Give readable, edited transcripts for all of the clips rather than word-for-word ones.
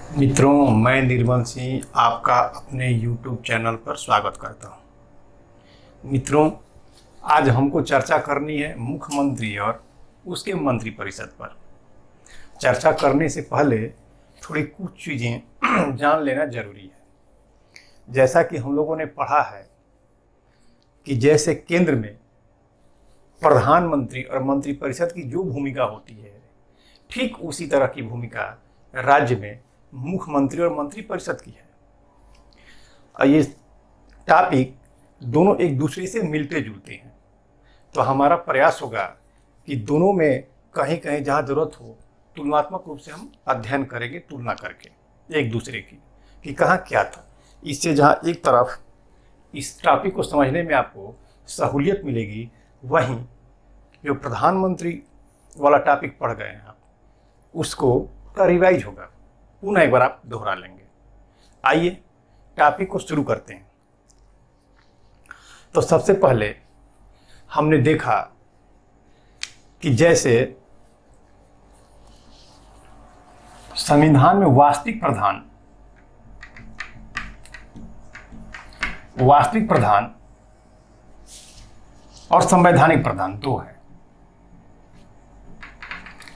मित्रों, मैं निर्मल सिंह आपका अपने YouTube चैनल पर स्वागत करता हूं। मित्रों, आज हमको चर्चा करनी है मुख्यमंत्री और उसके मंत्रिपरिषद पर। चर्चा करने से पहले थोड़ी कुछ चीज़ें जान लेना जरूरी है। जैसा कि हम लोगों ने पढ़ा है कि जैसे केंद्र में प्रधानमंत्री और मंत्रिपरिषद की जो भूमिका होती है, ठीक उसी तरह की भूमिका राज्य में मुख्यमंत्री और मंत्रिपरिषद की है। और ये टॉपिक दोनों एक दूसरे से मिलते जुलते हैं, तो हमारा प्रयास होगा कि दोनों में कहीं कहीं जहाँ जरूरत हो तुलनात्मक रूप से हम अध्ययन करेंगे, तुलना करके एक दूसरे की कि कहाँ क्या था। इससे जहाँ एक तरफ इस टॉपिक को समझने में आपको सहूलियत मिलेगी, वहीं जो प्रधानमंत्री वाला टॉपिक पढ़ गए हैं आप, उसको रिवाइज होगा, पुनः एक बार आप दोहरा लेंगे। आइए टॉपिक को शुरू करते हैं। तो सबसे पहले हमने देखा कि जैसे संविधान में वास्तविक प्रधान और संवैधानिक प्रधान दो है।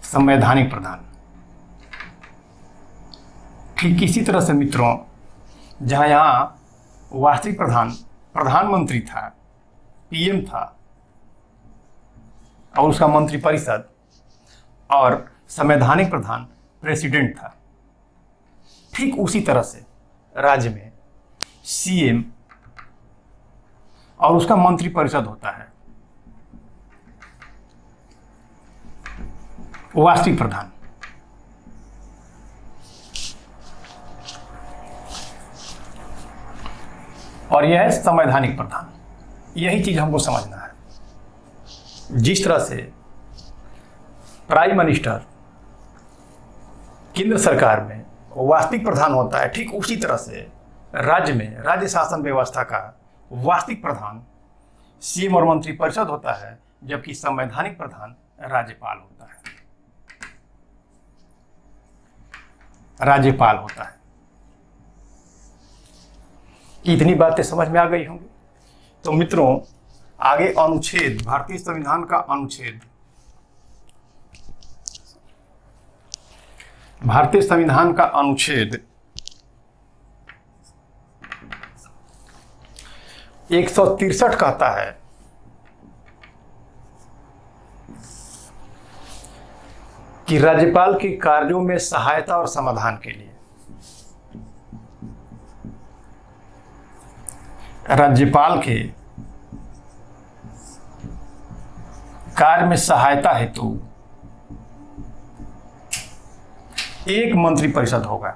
संवैधानिक प्रधान ठीक इसी तरह से मित्रों, जहाँ यहाँ वास्तविक प्रधान प्रधानमंत्री था, पीएम था, और उसका मंत्रिपरिषद, और संवैधानिक प्रधान प्रेसिडेंट था, ठीक उसी तरह से राज्य में सीएम और उसका मंत्रिपरिषद होता है वास्तविक प्रधान। और यह है संवैधानिक प्रधान। यही चीज हमको समझना है। जिस तरह से प्राइम मिनिस्टर केंद्र सरकार में वास्तविक प्रधान होता है, ठीक उसी तरह से राज्य में राज्य शासन व्यवस्था का वास्तविक प्रधान सीएम और मंत्रिपरिषद होता है, जबकि संवैधानिक प्रधान राज्यपाल होता है। राज्यपाल होता है। इतनी बातें समझ में आ गई होंगी। तो मित्रों, आगे अनुच्छेद, भारतीय संविधान का अनुच्छेद, भारतीय संविधान का अनुच्छेद 163 कहता है कि राज्यपाल के कार्यों में सहायता और समाधान के लिए राज्यपाल के कार्य में सहायता हेतु एक मंत्रिपरिषद होगा।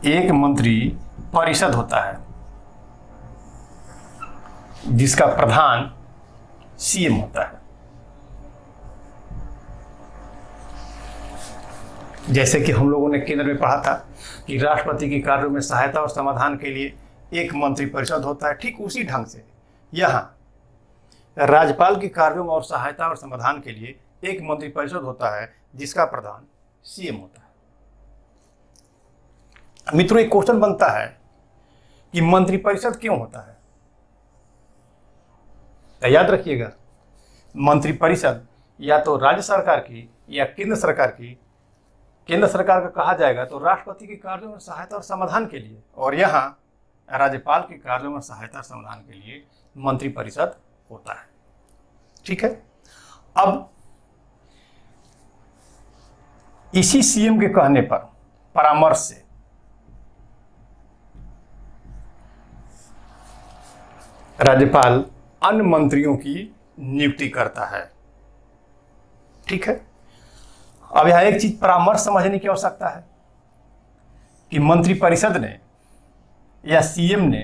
एक मंत्री परिषद होता है जिसका प्रधान सीएम होता है। जैसे कि हम लोगों ने केंद्र में पढ़ा था कि राष्ट्रपति के कार्यों में सहायता और समाधान के लिए एक मंत्रिपरिषद होता है, ठीक उसी ढंग से यहाँ राज्यपाल के कार्यों में और सहायता और समाधान के लिए एक मंत्रिपरिषद होता है जिसका प्रधान सीएम होता है। मित्रों, एक क्वेश्चन बनता है कि मंत्रिपरिषद क्यों होता है? तो याद रखिएगा, मंत्रिपरिषद या तो राज्य सरकार की या केंद्र सरकार की, केंद्र सरकार का कहा जाएगा तो राष्ट्रपति के कार्यों में सहायता और समाधान के लिए, और यहाँ राज्यपाल के कार्यों में सहायता और समाधान के लिए मंत्रिपरिषद होता है। ठीक है। अब इसी सीएम के कहने पर, परामर्श से, राज्यपाल अन्य मंत्रियों की नियुक्ति करता है। ठीक है। अब यहां एक चीज परामर्श समझने की आवश्यकता है कि मंत्रिपरिषद ने या सीएम ने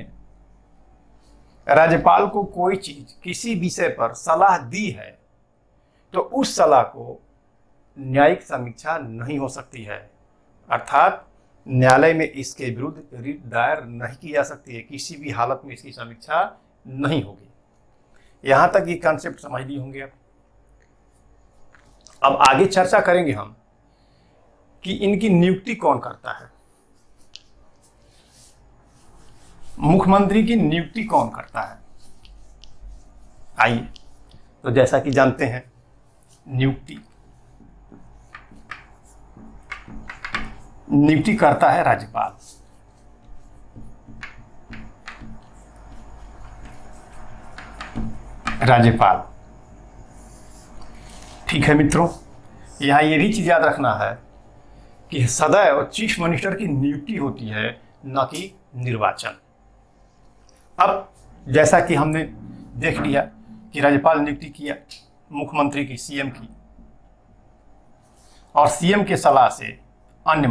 राज्यपाल को कोई चीज, किसी विषय पर सलाह दी है, तो उस सलाह को न्यायिक समीक्षा नहीं हो सकती है। अर्थात न्यायालय में इसके विरुद्ध रिट दायर नहीं की जा सकती है, किसी भी हालत में इसकी समीक्षा नहीं होगी। यहां तक ये कॉन्सेप्ट समझ लिए होंगे आप। अब आगे चर्चा करेंगे हम कि इनकी नियुक्ति कौन करता है? मुख्यमंत्री की नियुक्ति कौन करता है? आइए, तो जैसा कि जानते हैं, नियुक्ति करता है राज्यपाल। ठीक है मित्रों, यहां यह भी चीज याद रखना है कि सदैव चीफ मिनिस्टर की नियुक्ति होती है, न कि निर्वाचन। अब जैसा कि हमने देख लिया कि राज्यपाल नियुक्ति किया मुख्यमंत्री की, सीएम की, और सीएम के सलाह से अन्य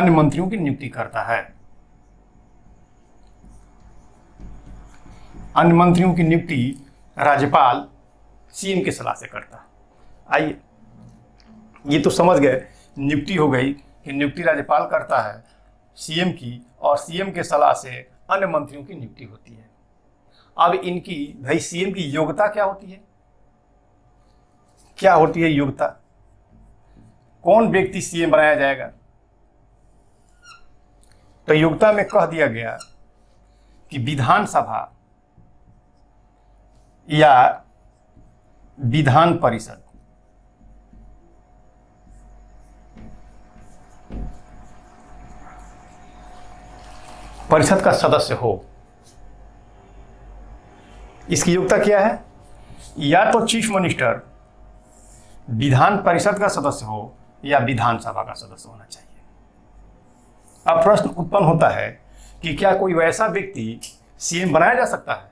मंत्रियों की नियुक्ति करता है। अन्य मंत्रियों की नियुक्ति राज्यपाल सीएम की सलाह से करता है। आइए, ये तो समझ गए, नियुक्ति हो गई कि नियुक्ति राज्यपाल करता है सीएम की, और सीएम के सलाह से अन्य मंत्रियों की नियुक्ति होती है। अब इनकी भाई सीएम की योग्यता क्या होती है? क्या होती है योग्यता? कौन व्यक्ति सीएम बनाया जाएगा? तो योग्यता में कह दिया गया कि विधानसभा या विधान परिषद का सदस्य हो। इसकी योग्यता क्या है? या तो चीफ मिनिस्टर विधान परिषद का सदस्य हो या विधानसभा का सदस्य होना चाहिए। अब प्रश्न उत्पन्न होता है कि क्या कोई वैसा व्यक्ति सीएम बनाया जा सकता है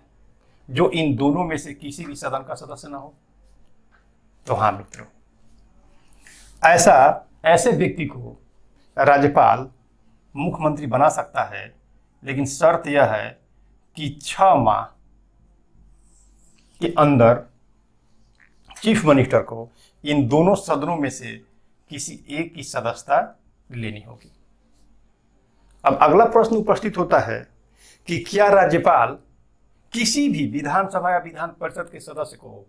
जो इन दोनों में से किसी भी सदन का सदस्य ना हो? तो हाँ मित्रों, ऐसे व्यक्ति को राज्यपाल मुख्यमंत्री बना सकता है, लेकिन शर्त यह है कि 6 माह के अंदर चीफ मिनिस्टर को इन दोनों सदनों में से किसी एक की सदस्यता लेनी होगी। अब अगला प्रश्न उपस्थित होता है कि क्या राज्यपाल किसी भी विधानसभा या विधान परिषद के सदस्य को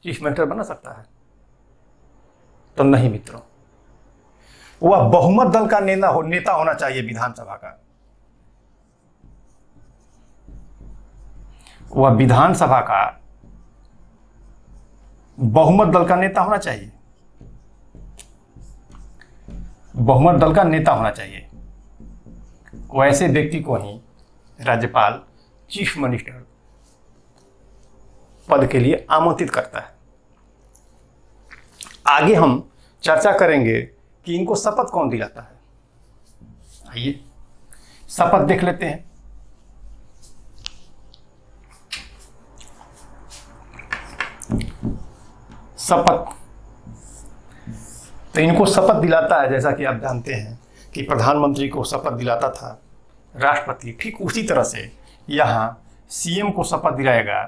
चीफ मिनिस्टर बना सकता है? तो नहीं मित्रों, वह बहुमत दल का नेता होना चाहिए। विधानसभा का वह विधानसभा का बहुमत दल का नेता होना चाहिए। बहुमत दल का नेता होना चाहिए। वैसे व्यक्ति को ही राज्यपाल चीफ मिनिस्टर पद के लिए आमंत्रित करता है। आगे हम चर्चा करेंगे कि इनको शपथ कौन दिलाता है। आइए शपथ देख लेते हैं। शपथ, तो इनको शपथ दिलाता है, जैसा कि आप जानते हैं कि प्रधानमंत्री को शपथ दिलाता था राष्ट्रपति, ठीक उसी तरह से यहां सीएम को शपथ दिलाएगा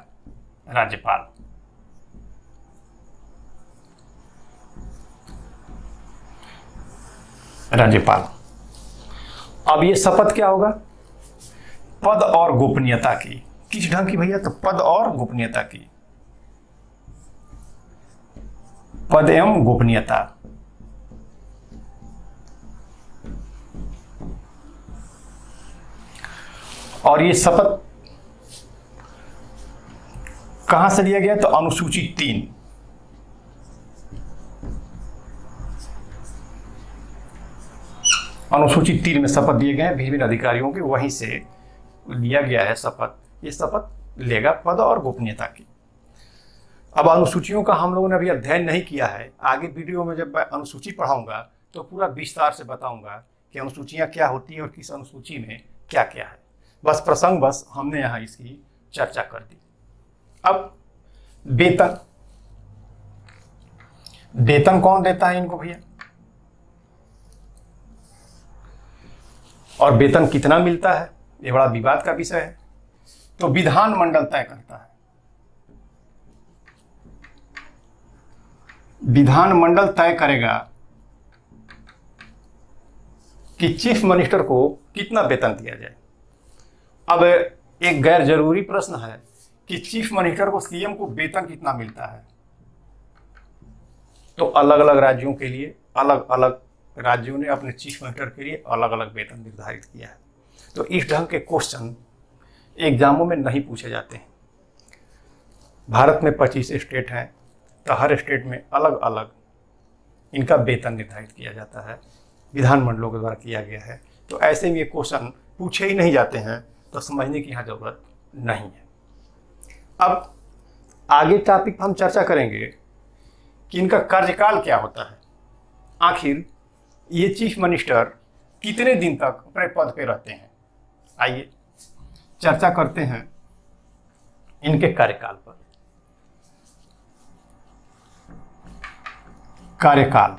राज्यपाल। अब ये शपथ क्या होगा? पद और गोपनीयता की। किस ढंग की भैया? तो पद और गोपनीयता की। पद एवं गोपनीयता। और ये शपथ कहां से लिया गया? तो अनुसूची 3। अनुसूची 3 में शपथ दिए गए हैं विभिन्न अधिकारियों के, वहीं से लिया गया है शपथ। ये शपथ लेगा पद और गोपनीयता की। अब अनुसूचियों का हम लोगों ने अभी अध्ययन नहीं किया है। आगे वीडियो में जब मैं अनुसूची पढ़ाऊंगा तो पूरा विस्तार से बताऊंगा कि अनुसूचियां क्या होती हैं और किस अनुसूची में क्या क्या है। बस प्रसंगवश हमने यहाँ इसकी चर्चा कर दी। अब वेतन कौन देता है इनको भैया? और वेतन कितना मिलता है, ये बड़ा विवाद का विषय है। तो विधानमंडल तय करता है। विधानमंडल तय करेगा कि चीफ मिनिस्टर को कितना वेतन दिया जाए। अब एक गैर जरूरी प्रश्न है कि चीफ मिनिस्टर को सीएम को वेतन कितना मिलता है? तो अलग अलग राज्यों के लिए अलग अलग राज्यों ने अपने चीफ मिनिस्टर के लिए अलग अलग वेतन निर्धारित किया है। तो इस ढंग के क्वेश्चन एग्जामों में नहीं पूछे जाते हैं। भारत में 25 स्टेट हैं, तो हर स्टेट में अलग अलग इनका वेतन निर्धारित किया जाता है, विधानमंडलों के द्वारा किया गया है। तो ऐसे में ये क्वेश्चन पूछे ही नहीं जाते हैं, तो समझने की यहाँ ज़रूरत नहीं है। अब आगे टॉपिक हम चर्चा करेंगे कि इनका कार्यकाल क्या होता है। आखिर ये चीफ मिनिस्टर कितने दिन तक अपने पद पे रहते हैं। आइए चर्चा करते हैं इनके कार्यकाल पर। कार्यकाल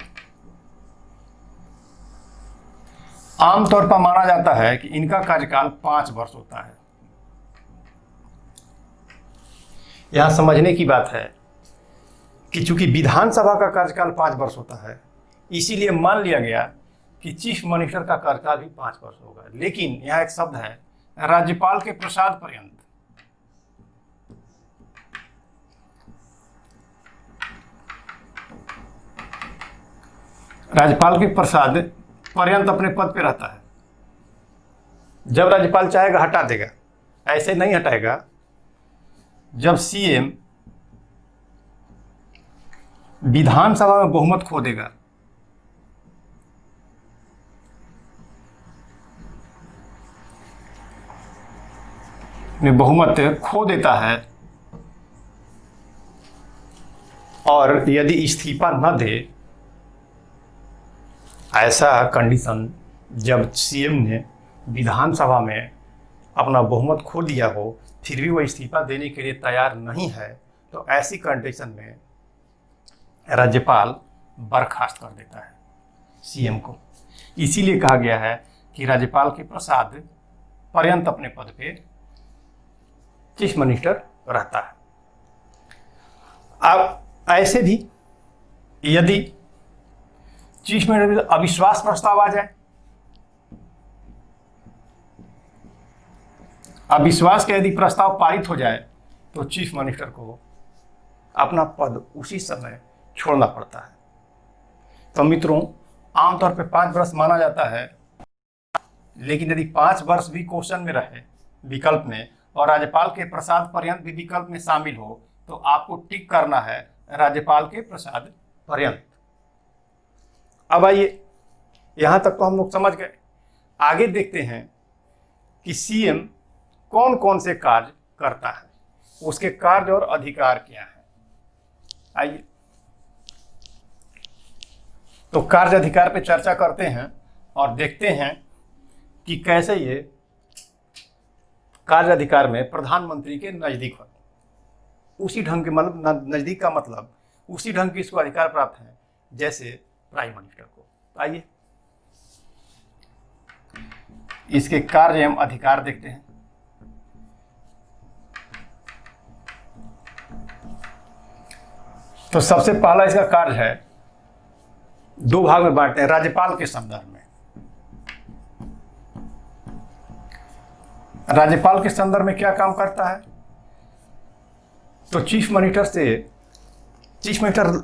आमतौर पर माना जाता है कि इनका कार्यकाल 5 वर्ष होता है। यहां समझने की बात है कि चूंकि विधानसभा का कार्यकाल 5 वर्ष होता है, इसीलिए मान लिया गया कि चीफ मिनिस्टर का कार्यकाल भी 5 वर्ष होगा। लेकिन यहाँ एक शब्द है राज्यपाल के प्रसाद पर्यंत। राज्यपाल के प्रसाद पर्यंत अपने पद पे रहता है। जब राज्यपाल चाहेगा हटा देगा, ऐसे नहीं हटाएगा। जब सीएम विधानसभा में बहुमत खो देगा, बहुमत खो देता है और यदि इस्तीफा न दे, ऐसा कंडीशन जब सीएम ने विधानसभा में अपना बहुमत खो दिया हो, फिर भी वो इस्तीफा देने के लिए तैयार नहीं है, तो ऐसी कंडीशन में राज्यपाल बर्खास्त कर देता है सीएम को। इसीलिए कहा गया है कि राज्यपाल के प्रसाद पर्यंत अपने पद पे चीफ मिनिस्टर रहता है। अब ऐसे भी यदि चीफ मिनिस्टर अविश्वास प्रस्ताव आ जाए, अविश्वास का यदि प्रस्ताव पारित हो जाए, तो चीफ मिनिस्टर को अपना पद उसी समय छोड़ना पड़ता है। तो मित्रों, आमतौर पे 5 वर्ष माना जाता है, लेकिन यदि 5 वर्ष भी क्वेश्चन में रहे विकल्प में और राज्यपाल के प्रसाद पर्यंत भी विकल्प में शामिल हो, तो आपको टिक करना है राज्यपाल के प्रसाद पर्यंत। अब आइए, यहां तक तो हम लोग समझ गए। आगे देखते हैं कि सीएम कौन कौन से कार्य करता है, उसके कार्य और अधिकार क्या है। आइए तो कार्य अधिकार पे चर्चा करते हैं और देखते हैं कि कैसे ये कार्य अधिकार में प्रधानमंत्री के नजदीक हो। उसी ढंग के मतलब नजदीक का मतलब उसी ढंग के इसको अधिकार प्राप्त है जैसे प्राइम मिनिस्टर को। आइए इसके कार्य एवं अधिकार देखते हैं। तो सबसे पहला इसका कार्य है, 2 भाग में बांटते हैं। राज्यपाल के संदर्भ में, राज्यपाल के संदर्भ में क्या काम करता है, तो चीफ मिनिस्टर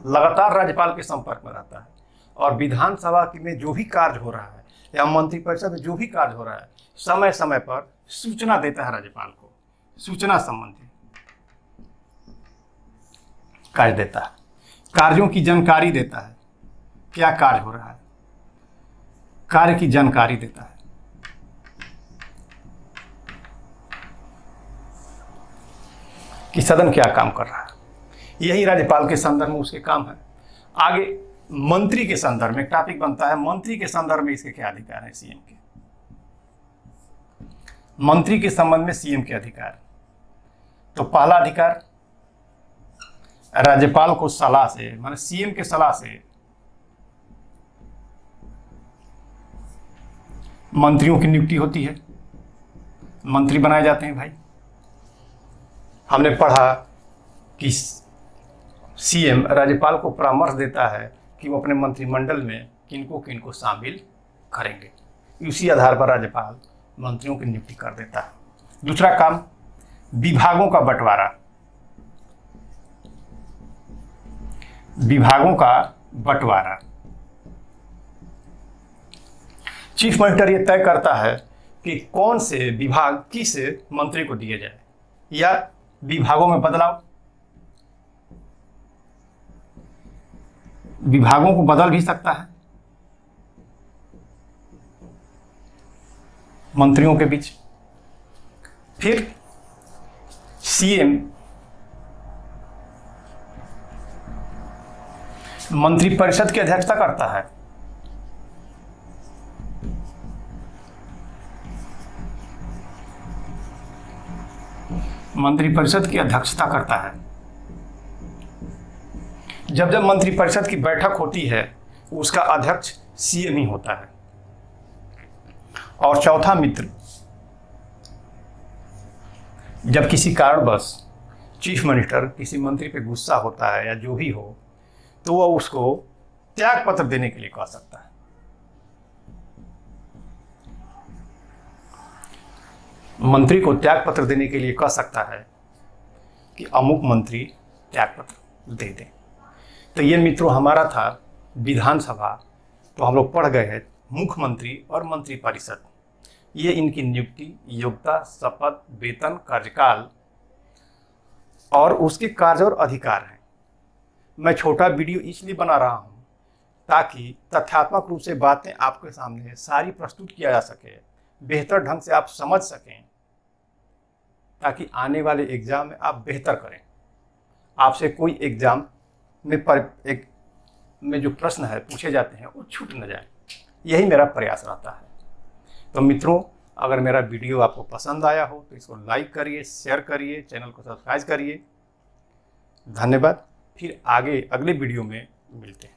लगातार राज्यपाल के संपर्क में रहता है और विधानसभा में जो भी कार्य हो रहा है या मंत्रिपरिषद में जो भी कार्य हो रहा है, समय समय पर सूचना देता है राज्यपाल को। सूचना संबंधी कार्य देता है, कार्यों की जानकारी देता है, क्या कार्य हो रहा है, कार्य की जानकारी देता है। कि सदन क्या काम कर रहा है, यही राज्यपाल के संदर्भ में उसके काम है। आगे मंत्री के संदर्भ में टॉपिक बनता है, मंत्री के संदर्भ में इसके क्या अधिकार है सीएम के। मंत्री के संबंध में सीएम के अधिकार, तो पहला अधिकार राज्यपाल को सलाह से, माने सीएम के सलाह से मंत्रियों की नियुक्ति होती है, मंत्री बनाए जाते हैं। भाई हमने पढ़ा कि सीएम राज्यपाल को परामर्श देता है कि वो अपने मंत्रिमंडल में किनको किनको शामिल करेंगे। इसी आधार पर राज्यपाल मंत्रियों की नियुक्ति कर देता है। दूसरा काम, विभागों का बंटवारा। विभागों का बंटवारा चीफ मिनिस्टर ये तय करता है कि कौन से विभाग किस मंत्री को दिए जाए या विभागों में बदलाव। विभागों को बदल भी सकता है मंत्रियों के बीच। फिर सीएम मंत्रिपरिषद की अध्यक्षता करता है। मंत्रिपरिषद की अध्यक्षता करता है। जब जब मंत्रिपरिषद की बैठक होती है उसका अध्यक्ष सीएम ही होता है। और चौथा मित्र, जब किसी कारणवश चीफ मिनिस्टर किसी मंत्री पे गुस्सा होता है या जो भी हो, तो वह उसको त्याग पत्र देने के लिए कह सकता है। मंत्री को त्याग पत्र देने के लिए कह सकता है कि अमुक मंत्री त्याग पत्र दे दे। तो ये मित्रों हमारा था विधानसभा। तो हम लोग पढ़ गए हैं मुख्यमंत्री और मंत्रिपरिषद, ये इनकी नियुक्ति, योग्यता, शपथ, वेतन, कार्यकाल और उसके कार्य और अधिकार हैं। मैं छोटा वीडियो इसलिए बना रहा हूँ ताकि तथ्यात्मक रूप से बातें आपके सामने सारी प्रस्तुत किया जा सके, बेहतर ढंग से आप समझ सकें, ताकि आने वाले एग्जाम में आप बेहतर करें। आपसे कोई एग्जाम में जो प्रश्न है पूछे जाते हैं वो छूट न जाए, यही मेरा प्रयास रहता है। तो मित्रों, अगर मेरा वीडियो आपको पसंद आया हो तो इसको लाइक करिए, शेयर करिए, चैनल को सब्सक्राइब करिए। धन्यवाद। फिर आगे अगले वीडियो में मिलते हैं।